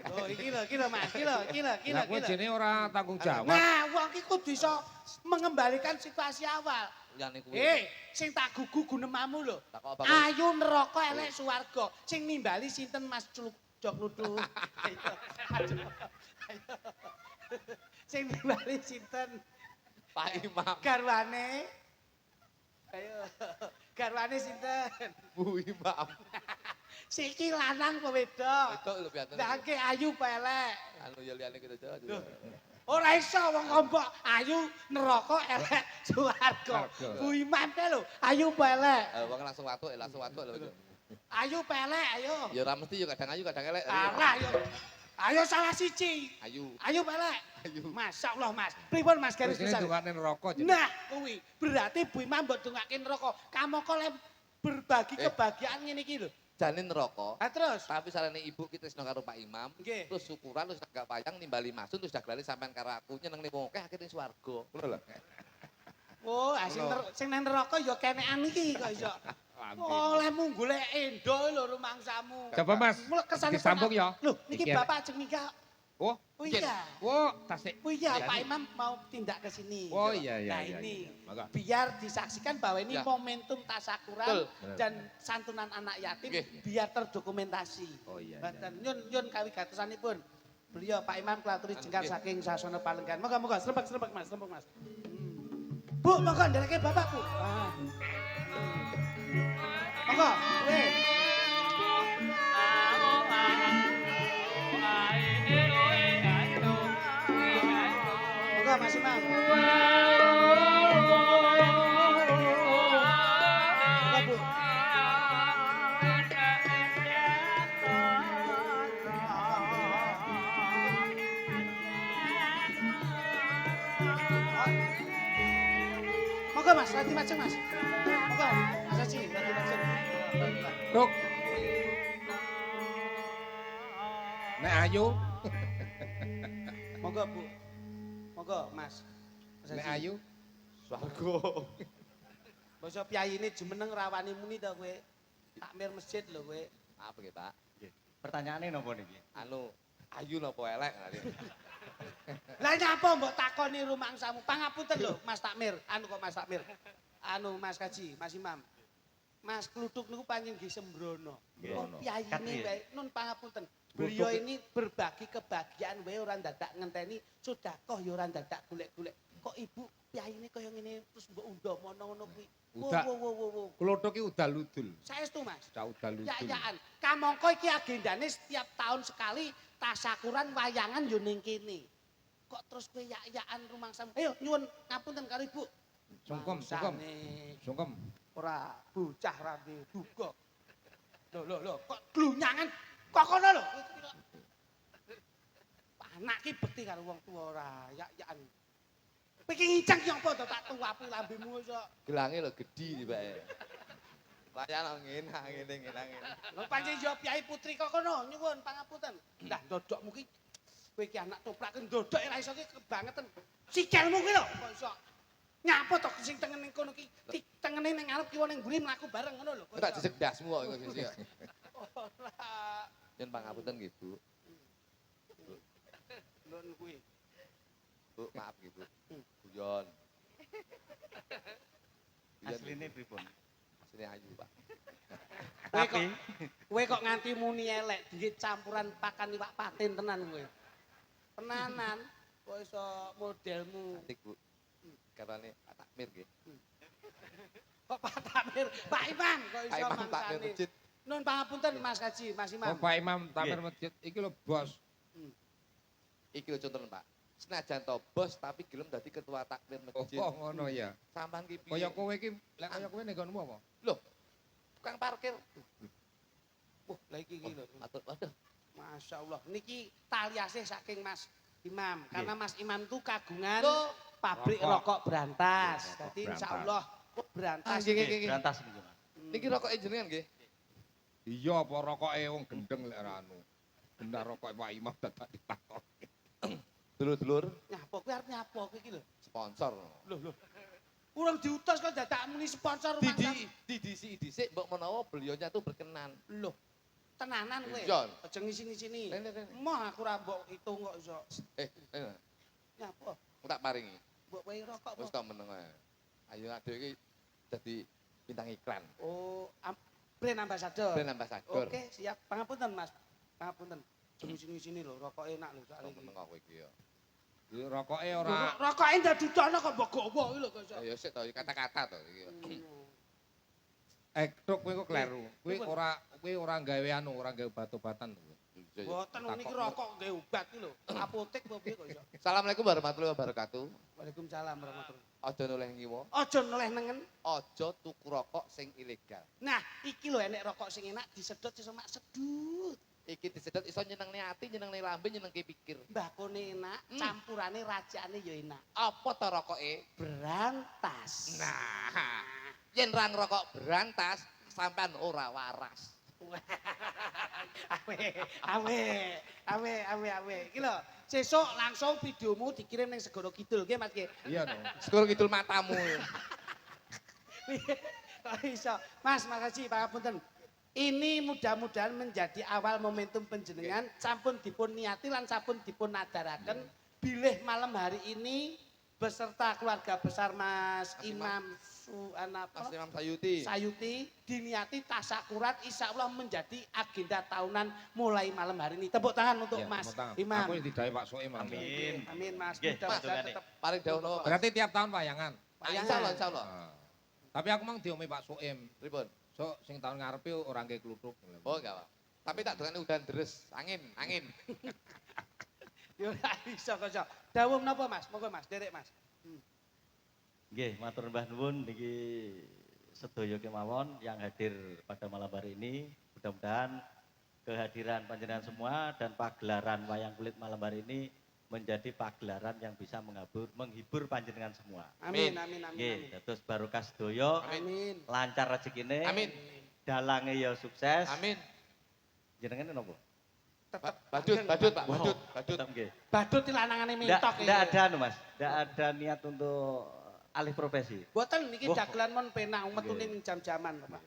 Oh, iki lho Mas, iki lho. Lah kowe jene ora tanggung jawab. Nah, wong iki kudu iso mengembalikan situasi awal. Liyane kuwi. Sing tak gugu gunemamu lho. Tak kok apa kuwi? Ayu neraka elek swarga. Sing nimbali sinten Mas Jok Nudu? Ayo. Sing nimbali sinten? Pak Imam, Garwane. Ayo. Garwane sinten? Bu Imam. Siki lanang apa wedok? Wedok lho piantun. Ndake ayu apa elek? Anu ya liyane kita jawab. Ora iso wong ngomong ayu neraka elek swarga. Swarga. Bu Imam te lho, ayu apa elek? Wong langsung watuk lho. Ayu apa elek ayo. Ya ora mesti yo kadang ayu kadang elek. Arah yo. Ayo salah siji. Ayu. Ayu apa elek? Ayu. Masyaallah Mas. Pripun Mas garis Terus ini besar? dongane neraka jene. Nah, kuwi berarti Bu Imam mbok dongake neraka. Kamu kok berbagi kebahagiaan ngene iki lho. Jane neraka. Ah terus? Tapi sarane ibu kita seneng karo Pak Imam, Nggih. terus syukuran terus gak payang nimbali Masun terus dak lali sampean karo aku nyenengne wong akeh akhire swarga. Ngono lho. Oh, sing nang neraka ya kenekan iki kok iso. Oleh munggulek endo lho rumangsamu. Coba Mas, Mulai kesane disambung ya. Loh, niki Iki Bapak ajeng nikah. Oh, Oh iya. oh, tasik. Oh iya, Pak Imam mau tindak ke sini. Oh iya. Nah iya, ini, iya. Maka. biar disaksikan bahwa ini Ya. momentum tasakuran Betul. dan santunan anak yatim Nggih. biar terdokumentasi. Oh iya. Bahkan nyun kawigatesanipun. Beliau Pak Imam klaturi jengkar Nggih. saking sasana palenggan. Moga-moga serempek Mas. Bu, moga ndereke Bapak, Bu. Moga, weh. Moga Mas Imam. Moga, Bu. Moga Mas, lagi macem Mas. Moga, Mas Haji, lagi macem. Ruk. Nek ayu, Moga Bu. Moga Mas. Mas nek Haji. ayu. Swarga. Basa piyayine jumeneng rawani muni to kowe. Takmir masjid lho kowe. Apa ki, Pak? Pertanyaannya nopo niki? Anu ayu napa elek? Lah Lah nyapa mbok takoni rumangsamu? Pangapunten lho Mas Takmir. Anu kok Mas Takmir. Anu Mas Kaji, Mas Imam. Mas Kluthuk niku panjenengan nggih sembrono. Oh piyayine wae nun pangapunten. Beliau ini berbagi kebahagiaan wae ora dadak ngenteni sedekah ya ora dadak golek-golek. Kok ibu piyayine kaya ngene terus mbok undha ngono kuwi. Wo. Kluthuk iki udal-udul. Saestu Mas. Cah udal-udul. Ya-yaan. Kamangka iki agendane setiap tahun sekali tasyakuran wayangan yo ning kene. Kok terus kowe ya-yaan rumangsamu. Ayo nyuwun ngapunten karo Ibu. Sungkem. Ora bocah ra duga. Lho kok glunyangan kok kono lho. Anak ki bekti karo wong tuwa ora ya-yaan. Kowe ki ngincang ki apa to tak tuwapi lambemu iso. Gelange lho gedhi tibake. Layan ngene. Lho pancen yo Kyai Putri kok kono nyuwun pangapunten. Lah ndodokmu ki kowe ki anak toplak ki ndodok ora iso ki kebangetan. Sikilmu ki lho kok iso. Nyapa to sing tengene kono ki tengene ning ngarep kiwa ning mburi mlaku bareng ngono lho. Tak jejeg dasmu kok iku sih. Ora. Yen pangapunten nggih, Bu. Lho kuwi. Bu, maaf nggih, Bu. Guyon. Asline pripun? Asline ayu, Pak. Kowe kok nganti muni elek nggih campuran pakan iwak patin tenan kowe. Tenanan kok iso modelmu. Cantik, Bu. Karane Pak Takmir nggih. Kok Pak Takmir, Pak Imam kok Pak iso Imam Takmir mangsane. masjid. Nun pangapunten Mas Kaji, Mas Oh, Imam. Pak Imam Takmir masjid iki lho bos. Iki lho contoh, Pak. Senajan to bos tapi gelem dadi ketua takmir masjid. Oh, ngono ya. Sampean ki piye? Kaya kowe iki, lek kaya kowe ning nggonmu apa? Loh, tukang parkir. Wah, lha iki lho. Waduh. Masya Allah, niki tali asih saking Mas Imam. Karena Mas Imam itu kagungan Loh, pabrik rokok berantas. Jadi insya Allah berantas. nggih. Berantas niku, Mas. Niki rokok jenengan nggih. Iya apa rokoke wong gendeng lek ora anu. Benar rokoke Pak Imam dadak ditakoki. Dulur-dulur Nyapa kuwi arep nyapa kuwi iki lho. sponsor. Loh. Urung diutus kok dadak muni sponsor rumah Didisi mbok menawa beliaunya tuh berkenan. Loh. Tenanan kowe. Iya. Aja ngisi-ngisini. Rene. Moh aku ra mbok hitung kok iso. Rene, Nyapa? aku tak paringi. Mbok wae rokok Wis apa? tak meneng ae. Ayo adek iki dadi bintang iklan. Oh, brand ambassador. Brand ambassador. Oke, siap. Pangapunten, Mas. Pangapunten. Sini-sini lho, rokok enak lho sak Tak iki. meneng aku iki ya. Iki rokoke ora Rokoke ndak dudono kok mbok gowo iki lho kok iso. Ya sik to kata-kata to iki. tok kowe kok kleru. Kowe ora gawe anu, ora gawe obat-obatan. Mboten niki rokok nggih obat iki lho. Apotek apa piye kok iso. Assalamualaikum warahmatullahi wabarakatuh. Waalaikumsalam warahmatullahi. Aja noleh ngiwa. Aja noleh nengen. Aja tuku rokok sing ilegal. Nah, iki lho enek rokok sing enak disedot iso mak sedut. Iki disedot iso nyenengne ati, nyenengne lambe, nyenengke pikir. Mbakone enak, campurane rajane ya enak. Apa to rokoke? Berantas. Nah, yen ra ngrokok berantas, sampean ora waras. Awe. Iki lho, sesuk langsung videomu dikirim ning Segara Kidul nggih Mas nggih. Iya no. Segoro kidul matamu. Kok iso? Mas, makasih pangapunten. Ini mudah-mudahan menjadi awal momentum panjenengan sampun dipun niati lan sampun dipun nadaraken bilih malam hari ini beserta keluarga besar Mas Imam Mas Imam Sayuti. Sayuti diniati tasyakuran insyaallah menjadi agenda tahunan mulai malam hari ini. Tepuk tangan untuk Iya, Mas tepuk tangan. Imam. Aku yang didawe Pak Soim. Amin. Amin Mas. Nggih, Mudah-mudahan Mas. tetap Paling dahun apa? Berarti tiap tahun wayangan. Insyaallah. Nah. Tapi aku mang diomi Pak Soim. Pripun? So sing tahun ngarepe ora nggih kluthuk. Oh, enggak, Pak. Tapi tak dengan udan deres, angin. Yo ora iso kok iso. Dawuh napa Mas? Monggo Mas, derek Mas. Nggih, matur nuwun nuwun niki sedaya kemawon yang hadir pada malam hari ini. Mudah-mudahan kehadiran panjenengan semua dan pagelaran wayang kulit malam hari ini menjadi pagelaran yang bisa menghibur panjenengan semua. Amin. Nggih, dados barokah sedaya, Amin. lancar rezekine, Amin. dalange ya sukses. Amin. Jenengan napa? Tetep Badut, Pak. Badut. Tetep nggih. Badut lanangane mentok Ndak ada anu Mas, ndak ada niat untuk alih profesi. Mboten niki Wah. dagelan mon penak metune ning jam-jaman, Pak.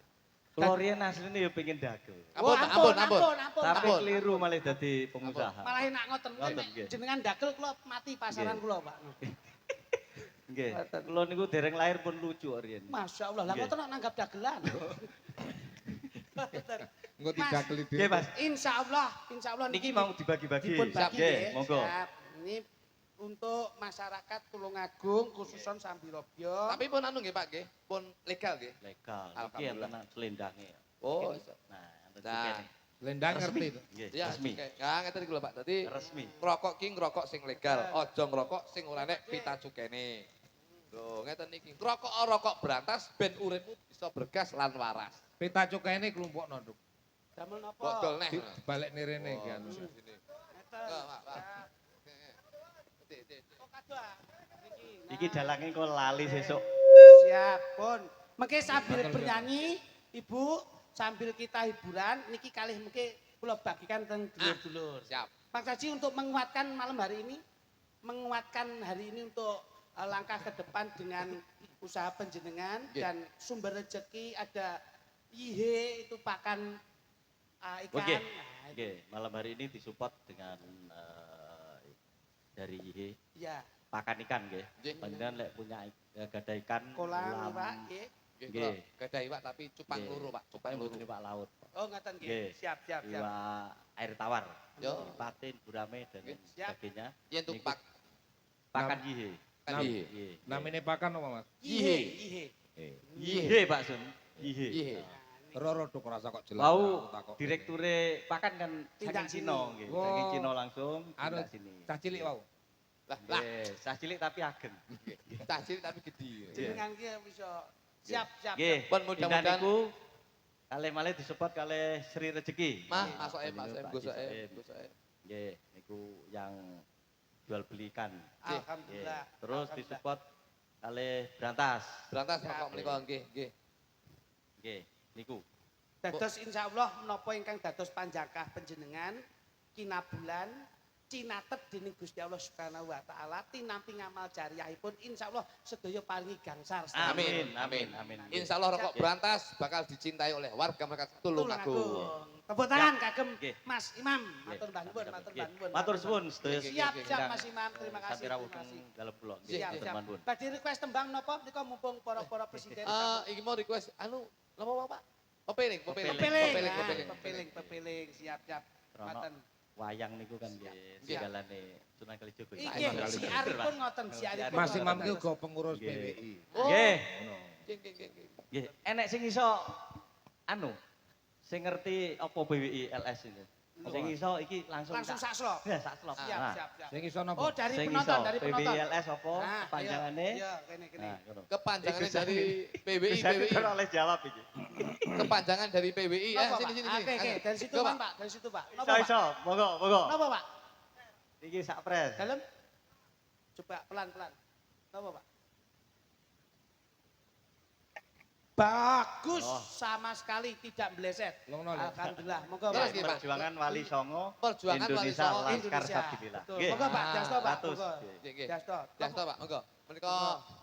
Kulo riyen asline ya pengen dagel. Ampun, ampun. Tapi Ampun. keliru malah dadi pengusaha. Malah enak ngoten. Ngoten, Nek nggih. jenengan dagel kula mati pasaran Nggih. kula, Pak. Nggih. Kulo niku dereng lahir pun lucu kok riyen. Masya Allah, lah Nggih. ngoten kok nanggap dagelan. Engko Mas. didakeli dhewe. Nggih, Mas. Insya Allah Niki mau dibagi-bagi. dipun bagi Nggih, nggih. monggo. Siap. Ini untuk masyarakat Tulungagung khususon Sambirobyo. Tapi pun anu nggih Pak nggih, pun legal nggih. Legal. Iki Alhamdulillah. enten selendange. Oh, Nah, enten Nah. cukene. Lendang ngerti to. Nggih, ya resmi. Ya ngeten iki lho Pak. Dadi Resmi. ngrokok ki ngrokok sing legal, aja ngrokok sing ora nek pita cukene. Lho, ngeten iki. Rokok berantas ben uripmu bisa bergas lan waras. Pita cukene kelompokno, Nduk. Damel napa? Botol neh. Balik nirene iki anu. Sini. Ngeten. Enggak, Pak. Kok kado, ah? Niki. Iki dalange kok lali sesuk. Siap, pun. Mengke sambil bernyanyi, Ibu, sambil kita hiburan, niki kalih mengke kula bagikan teng dulur-dulur. Siap. Pak Saji untuk menguatkan malam hari ini, menguatkan hari ini untuk langkah ke depan dengan usaha penjenengan Nggih. dan sumber rezeki ada ihe itu pakan ikan. Oke. Nah, itu. Oke, malam hari ini disupport dengan dari IHE Ya, pakan ikan nggih. Nggih. Panjenengan lek punya gada ikan kolam, Pak. Nggih. Nggih, Nggih. gadah iwak tapi cupang Nggih. loro, Pak. Cupang Cupang loro. loro Pak laut. Oh, ngoten nggih. Nggih. Siap, siap, siap. Iwak air tawar. Yo. Patin, gurame dan Nggih. Siap. sebagainya. Yen Niku tupak pakan IHE. kan Nam- iki. Nggih. Namine pakan apa, Mas? Ihe, ihe. IHE Pak Sun. IHE. Ihe. Roro Nduk rasa kok jelas. Mau aku takok. direkture pakan kan Tindak saking Cina sini. nggih. Oh. Saking Cina langsung Anu, tindak sini. cah cilik wau. Lah, Nggih, cah cilik tapi ageng. cah cilik tapi gede. Jenengan ki bisa siap, siap. Nggih, Pun mudah-mudahan- indah niku kalih malih disupport kalih Sri Rezeki. Mah, Nggih, masuk Pak gosoke, Soem. gosoke. Nggih, niku yang jual beli ikan. Nggih, Alhamdulillah. terus Alhamdulillah. disupport kalih Brantas. Berantas Ya. rokok menika nggih, nggih. Nggih, niku. Dados insyaallah menapa ingkang dados panjangkah panjenengan kinabulan cinatet dening Gusti Allah Subhanahu wa taala tinampi ngamal jariyahipun insyaallah sedaya paringi gangsal. Amin, amin, amin. Insyaallah rokok berantas bakal dicintai oleh warga masyarakat Tulungagung. Tulungagung. Tepuk tangan kagem Nggih. Mas Imam. Nggih, Matur nuwun, matur nggih. nuwun. Matur suwun sedaya. Nggih, Siap, nggih, siap Ingkang Mas Imam. Terima kasih. sami Terima rawuh kasih. teng dalem kula. Nggih, Siap, matur siap. nuwun. Badhe request tembang napa nika mumpung para presiden. Iki mau request anu napa Pak? Pepeling, pepeling, Pepeling, pepeling, ah, pepeling, pepeling, pepeling. Siap, siap. Rono Ngoten. wayang niku kan nggih Nggih. segalane Sunan Kalijaga. Iki Sunan Kalijaga. si Arifun ngoten, si Arifun. Mas ngoten. Imam ki uga pengurus Nggih. PWI. Oh. Nggih, Ngono. Nggih, nggih, nggih, nggih. nggih. Enek sing iso anu sing ngerti apa BWI LS ini. Sing iso iki langsung Langsung tak- sakslop. Ya, sakslop. Siap, Nah, siap, siap. Sing iso napa? Oh, dari sing penonton, iso dari BWI penonton. LS apa Nah, panjangane? Iya, kene kene. Nah, ngono. Kepanjangan Iku dari PWI, Bisa PWI. kita oleh jawab iki. Kepanjangan dari PWI ya, Napa, sini, Pak? sini, Ah, sini. Oke, Anu. dari situ Go, Pak, dari situ Pak. Napa, Iso Pak? iso, monggo, monggo. Napa, Pak? Iki sak pres. Dalam. Coba pelan-pelan. Napa, Pak? Bagus, Oh. sama sekali tidak meleset. Ngono lho. Alhamdulillah. Monggo, Terus, Pak. Nggih, Pak. Perjuangan Wali Songo, Perjuangan Wali Indonesia Songo, Laskar Indonesia. Sabilillah. Betul. Nggih. Monggo, Pak. Jasto, Pak. Ratus. Monggo. Nggih, nggih. Jasto. Jasto, Pak, monggo. Menika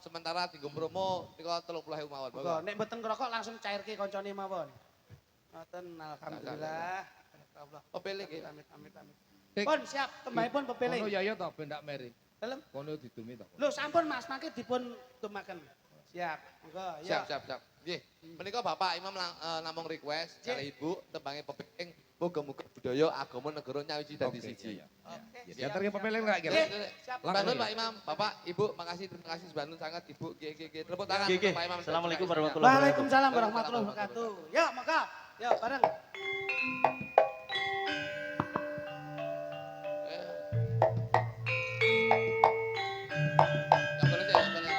sementara dienggo promo menika 30.000 mawon. Monggo, Monggo. nek mboten ngerokok langsung cairke koncone mawon. Ngoten, alhamdulillah. Allah. Pepeling nggih. Amit, amit, amit. Dik, Pun siap, tembahipun Kono pepeling. ya ya to ben ndak meri. Dalem. Kono didumi to. Lho sampun Mas, mangke dipun tumaken. Siap. Monggo, ya. Siap, siap, siap. Nggih. Menika Bapak Imam namung request kali Ibu tembange pepeling muga-muga budaya agama negara nyawiji dadi Oke, siji. iya, iya. Oke, Ya siap, terus siap. pepeleng lek kira. Nggih, siap. Banun Pak Imam, Bapak, Ibu, makasih terima kasih Banun sangat Ibu. Nggih, nggih, nggih. Tepuk tangan Nggih, untuk nggih. Pak Imam. Assalamualaikum warahmatullahi wabarakatuh. Waalaikumsalam warahmatullahi wabarakatuh. Ya, maka. Ya, bareng. Yang boleh saya, yang boleh.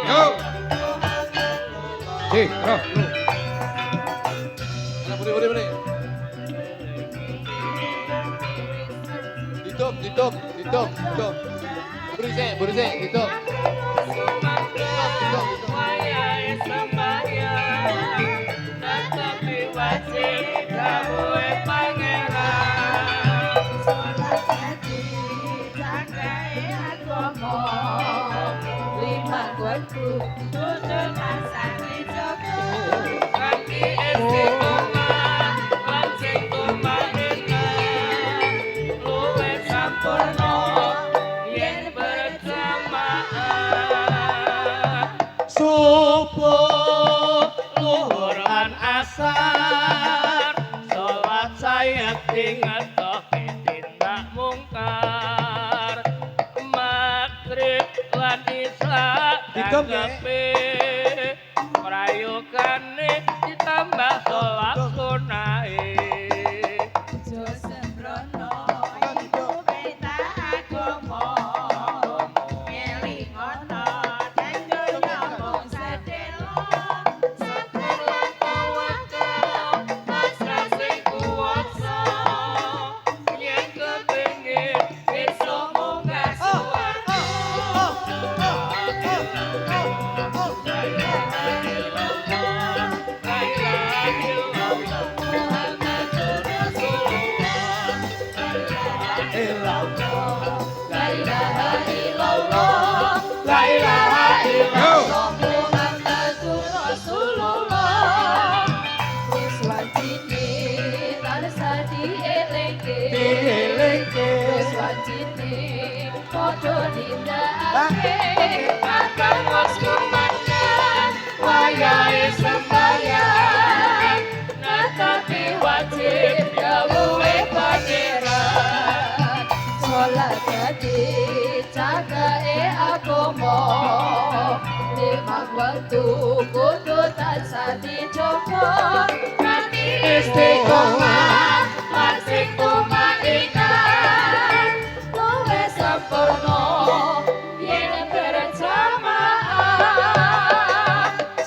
Yo. Terus. Mana budi. Dituk. Buri sik, dituk. Dituk. asar magrib lan isya digawe prayogane ditambah salat sunahe Waktu kudu tansah dicoba nganti istiqomah masih kumaikan luwe sempurna yen berjamaah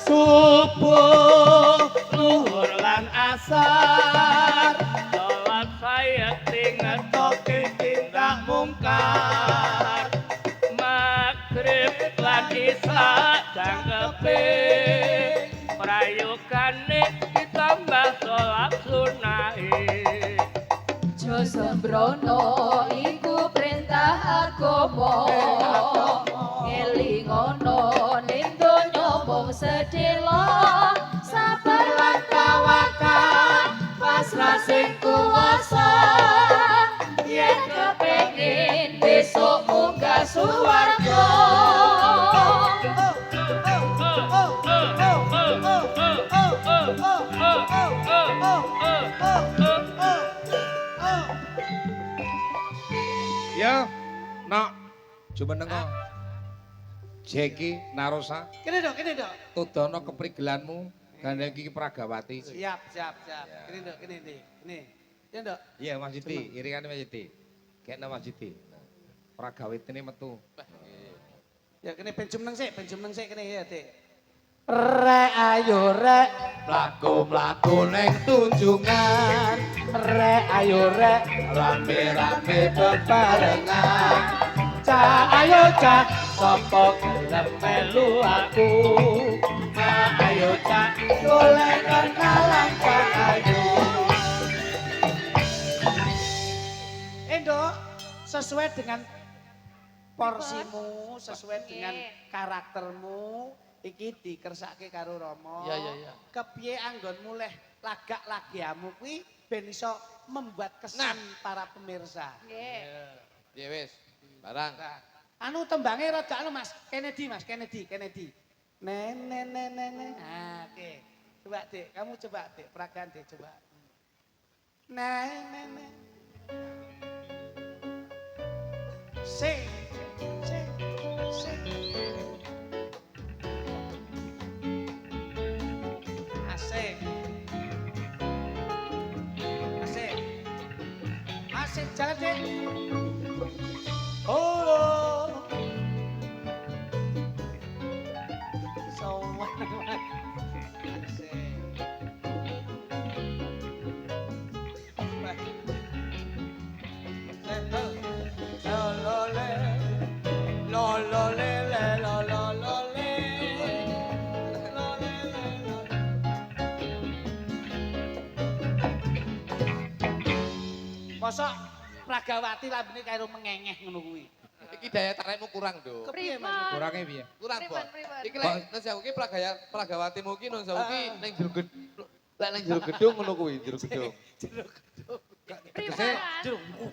subuh luhur lan asar salat saya ngetoke tindak mungkar magrib lan isya jangkepe prayogane ditambah salat sunahe Jo sembrono iku perintah agama ngelingono ning donya mung sedhela sabar lan tawakal pasrah sing kuwasa yen kepengin besok munggah suwarga Ya, nak, cuma nengok. Jeki, Narosa, Kene dok, kene dok. tudono keprigelanmu, gandeng Kiki Pragawati. Siap. Kene dok, kene nih. Ya dok. Iya, Mas Jiti, iringannya Mas Jiti. Kayaknya Mas Jiti. Pragawati ini metu. Ya kene penjum nang sik kene ya, Dik. Rek ayo rek Mlaku-mlaku ning tunjungan, rek ayo rek rame-rame bebarengan. cah ayo cah sapa gelem melu aku ayo cah golek kenalan cah ayo Endo sesuai dengan porsimu sesuai dengan karaktermu iki dikersake karo Rama. Iya. Kepiye anggonmu leh lagak lagiamu kuwi ben iso membuat kesan para pemirsa. Ya wis, barang. Nah, anu tembange rada anu Mas, Kennedy. Nene. Nah, oke. Coba Dik, kamu coba Dik, peragan Dik, coba. Nene. Sing. Asik, jalan Dik. Oh. Sowan. Asik. Mosok Pragawati lambene karo mengengeh ngono kuwi. Iki daya tarikmu kurang, Dok. Kepiye Mas? Kurangnya piye? Kurang, Bos. Iki lek nang sewu ki Pragawatimu ki nang sewu ki ning jero ning jero gedung ngono kuwi, jero gedung.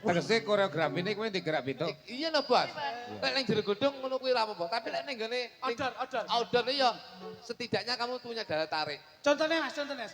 Tegese koreografi ini kuwi digerak beda. Iya lho, Bos. Lek ning jero gedung ngono kuwi ra apa-apa, tapi lek ning gone outdoor ya setidaknya kamu punya daya tarik. Contohnya Mas.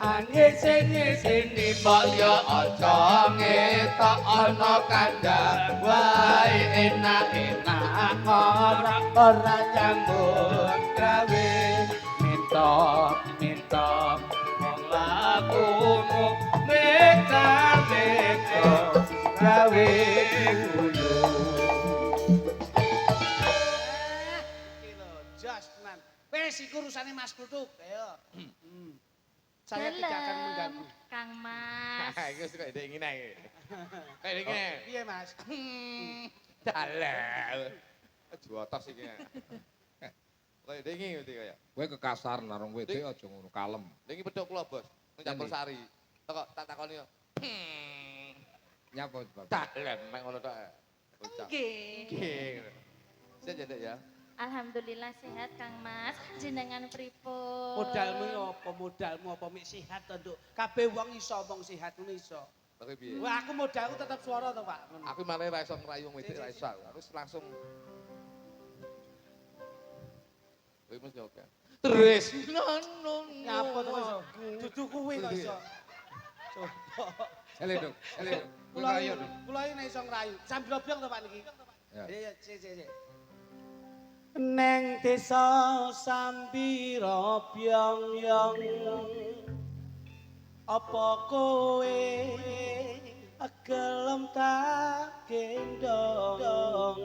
Sini mbok yo aja ngetok ana kandhang wae enak-enak ora nyambut gawe mintok wong lakumu meka-meka gawe guyu. Iki lho, jos tenan. Wes iku urusane Mas Kutuk, ayo. Saya tidak akan mengganggu. Kang Mas. Iki wis kok ndek ngene iki. Kayak ngene. Piye, Mas? Dalah. Jotos iki. Kayak ndek ngene iki kaya. Kowe kekasaran narung kowe dhewe aja ngono, kalem. Niki pedhok kula, Bos. Ning Campur Sari. Kok tak takoni yo. Nyapa, Bapak? Dalem mek ngono tok. Bocah. Nggih. Nggih. Saya jendek ya. Alhamdulillah sehat Kang Mas. Jenengan pripun? Modalmu ya apa? Modalmu apa mik sehat to, Nduk? Kabeh wong iso omong sehat ngono iso. Tapi piye? Wah, aku modalku tetep swara to, Pak. Ngono. Aku malah ra iso ngrayu wong wedok ra iso. Aku langsung Kowe mesti oke. Terus Nyapa to iso? Dudu kuwi kok iso. Coba. Ele, Duk. Ele, Duk. Kowe ayo, Duk. Kula iki nek iso ngrayu. Sambil obyong to, Pak niki. Ya. Iya, sik. Neng desa Sambira byong-yong apa kowe gelem tak gendong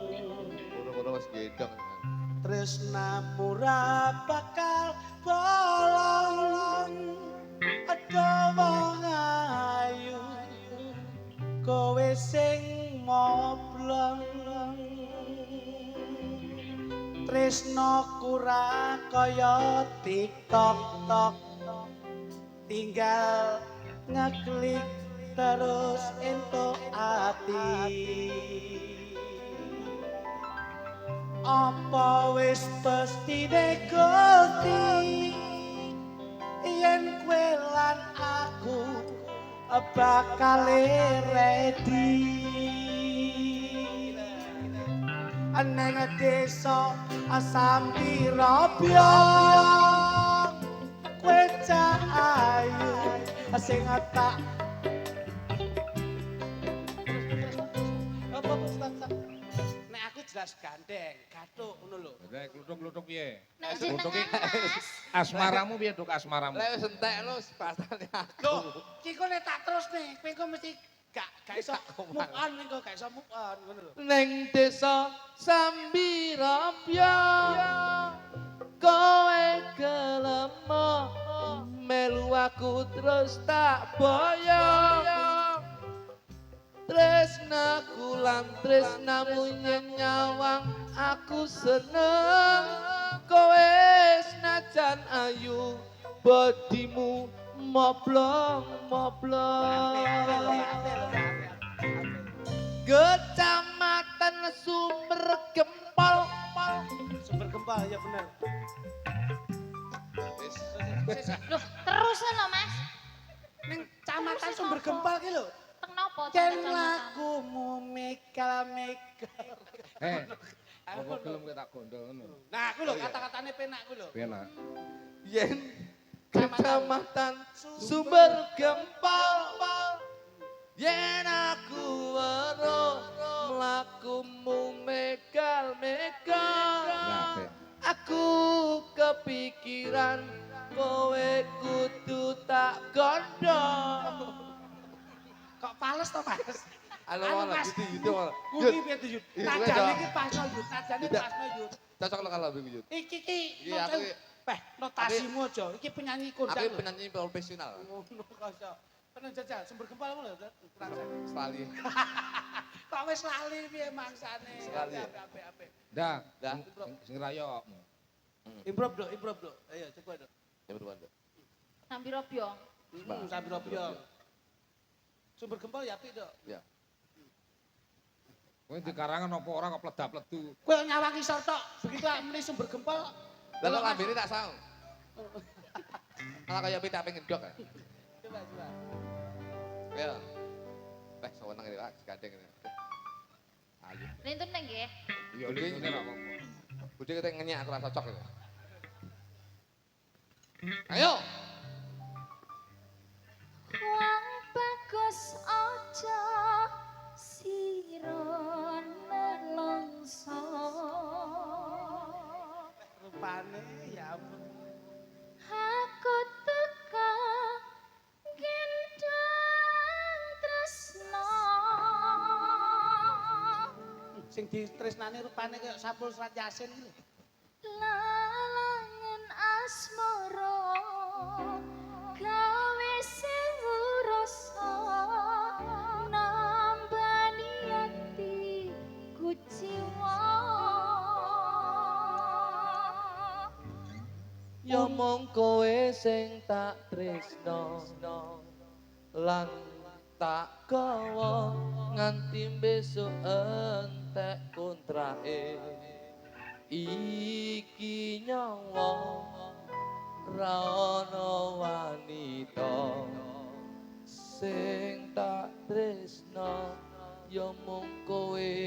Ngono-ngono wis gendong. tresnamu ra bakal bolong ada wong ayu kowe sing moblong tresno kura kaya TikTok tinggal ngeklik terus entuk ati apa wis pasti Gusti yen kowe lan aku bakal ready neng desa Sambira byong kowe cah ayu sing tak apa nek aku jelas gandeng gathuk ngono lho Nek kluthuk-kluthuk piye? Nek jenengan Mas. Asmaramu piye, Duk, asmaramu? Lek wis entekno pasane aku. lho iki kok nek tak terus nih kowe kok mesti gak iso move on ning kok gak iso move on ngono lho Neng desa Sambira byong kowe gelem melu aku terus tak boyong tresnaku lan tresnamu nyawang aku seneng kowe senajan ayu bodimu moblong Kecamatan Sumber Gempol. sumber gempa ya bener Loh, terus lho Mas. ning camatan sumber gempa ki lho Teng nopo ken kecamatan? lakumu mekal-mekal Apa gelem kowe tak gondol ngono? nah aku lho kata-katane penak ku lho Penak. Yen Kecamatan Sumber Gempol. Yen aku weruh mlakumu megal-megal. Apik. Aku kepikiran kowe kudu tak gondong. kok pales to Mas Alo Anu, malah Mas. gitu malah. kuwi piye tuh Yud Iya, najane iya. iki pasno Yud najane Tidak. pasno Yud Cocok lo kalau begitu. iki ki Iya, aku notasimu aja iki penyanyi kondang aku lho. penyanyi profesional. ngono kok Pernah jajal sumber gempa lho terang Sekali. kok wis lali piye mangsane Sekali. apik Dah, Dah. sing rayo awakmu. improv dok ayo coba dok Ya betul. Sambira byong. sambil robyong sumber gempa ya apik dok Ya. Kowe di karangan apa ora kok pledap-pledu. kowe nyawangi isor tok begitu meni sumber gempa Lah kok lambene tak saung. Malah kaya pita pengen dok. coba Ya. Sewenang ini, Pak, gandeng ini. Ayo. Rintun neng nggih. Iya, lintune ora apa-apa. Budi kita ngenyak aku rasa cocok itu. Ayo. rupane ya ampun. Aku teka gendang tresno. Sing ditresnani rupane kaya sampul serat Yasin iki lho. Lalangan asmara gawe sewu rasa nambani ati kuciwa. Ya mung kowe sing tak tresno lan tak gawa nganti besok entek kontrake iki nyawa ra ana wanita sing tak tresno ya mung kowe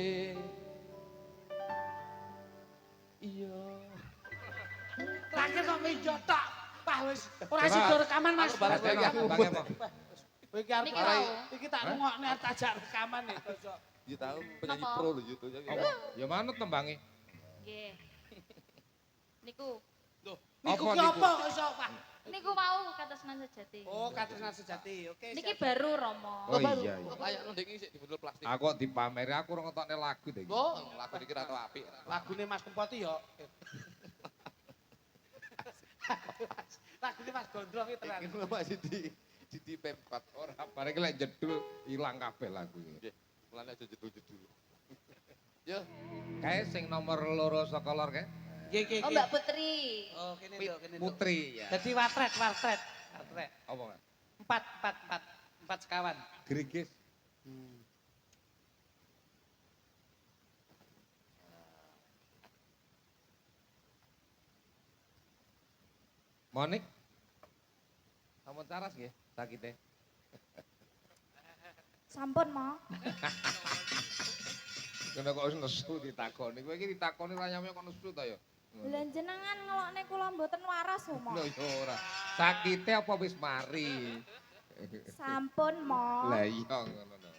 iya. Terakhir kok mejo tok. Pah wis ora sida rekaman Mas. Bareng Bang, aku. Bang, Bang. Kowe iki arep Niki mau. iki tak rungokne arep tajak rekaman nih bosok. Ya tahu penyanyi Apa? pro lho YouTube. Apa? Ya manut tembange. Nggih. Niku. Niku Apa ki niku? apa kok iso Pak? Niku mau katresnan sejati. Oh, katresnan sejati. Oke. Niki siap. baru Romo. Oh iya iya. Kayak ndek iki sik dibendel plastik. Aku kok dipameri aku ora ngetokne lagu to iki. Oh, lagu iki ra tau apik. Lagune Mas Kempoti yo. Lagune Mas Gondrong iki tenan. Iki lho masih di pempat. Ora bareng lek jedul ilang kabeh lagu iki. Nggih. Mulane aja jedul-jedul. Yo, Kae sing nomor 2 saka lor kae. Nggih nggih. Oh Mbak Putri. Oh, kene to, kene to. Putri ya. Dadi watret. Apa kan? 4 sekawan. Grigis. Monik. Sampun caras nggih sakite. Sampun, Mo. Kena kok wis nesu ditakoni. Kowe iki ditakoni ora nyampe kok nesu ta ya. Lah jenengan ngelokne kula mboten waras, Mo. Lho ya ora. Sakite apa wis mari? Sampun, Mo. Lah iya ngono lho.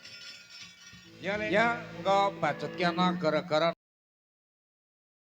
Ya engko bacot ki ana gara-gara